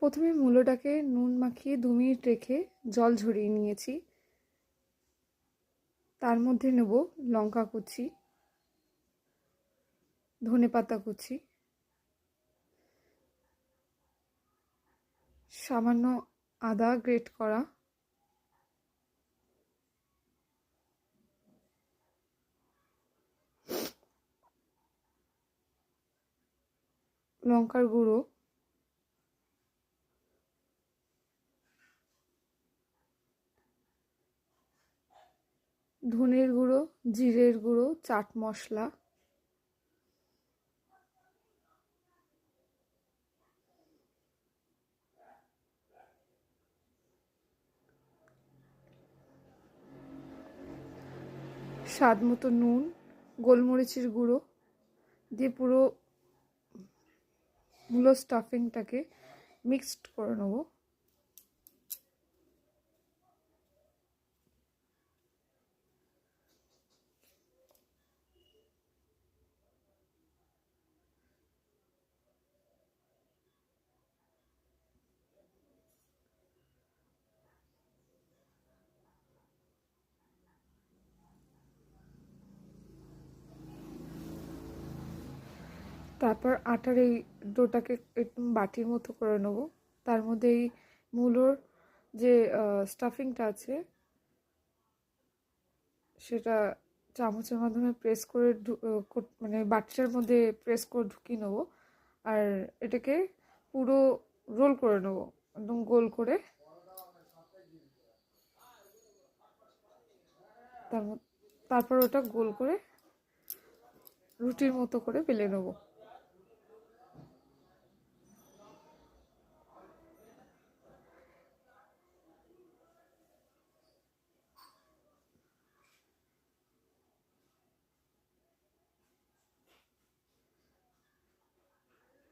প্রথমে মূলোটাকে নুন মাখিয়ে 2 মিনিট রেখে জল ঝরিয়ে নিয়েছি। তার মধ্যে নেব লঙ্কা কুচি, ধনেপাতা কুচি, সামান্য আদা গ্রেট করা, লঙ্কার গুঁড়ো, ধনের গুঁড়ো, জিরের গুঁড়ো, চাট মশলা, স্বাদ মতো নুন, গোলমরিচের গুঁড়ো দিয়ে পুরো মূলো স্টাফিংটাকে মিক্সড করে নেব। তারপর আটার এই ডোটাকে একটু বাটির মতো করে নেব। তার মধ্যে এই মূলোর যে স্টাফিংটা আছে সেটা চামচের মাধ্যমে প্রেস করে মানে বাটিটার মধ্যে প্রেস করে ঢুকিয়ে নেব। আর এটাকে পুরো রোল করে নেব, একদম গোল করে। তারপর ওটা গোল করে রুটির মতো করে বেলে নেব।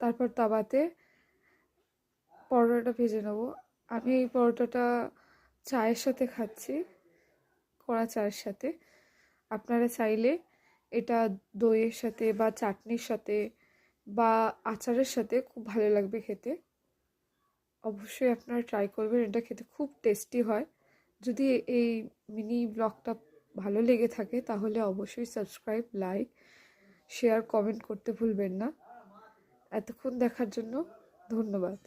তারপর তাওয়াতে পরোটাটা ভেজে নেব। আমি এই পরোটাটা চায়ের সাথে খাচ্ছি, কড়া চায়ের সাথে। আপনারা চাইলে এটা দইয়ের সাথে বা চাটনির সাথে বা আচারের সাথে খুব ভালো লাগবে খেতে। অবশ্যই আপনারা ট্রাই করবেন, এটা খেতে খুব টেস্টি হয়। যদি এই মিনি ব্লগটা ভালো লেগে থাকে তাহলে অবশ্যই সাবস্ক্রাইব, লাইক, শেয়ার, কমেন্ট করতে ভুলবেন না। এতক্ষণ দেখার জন্য ধন্যবাদ।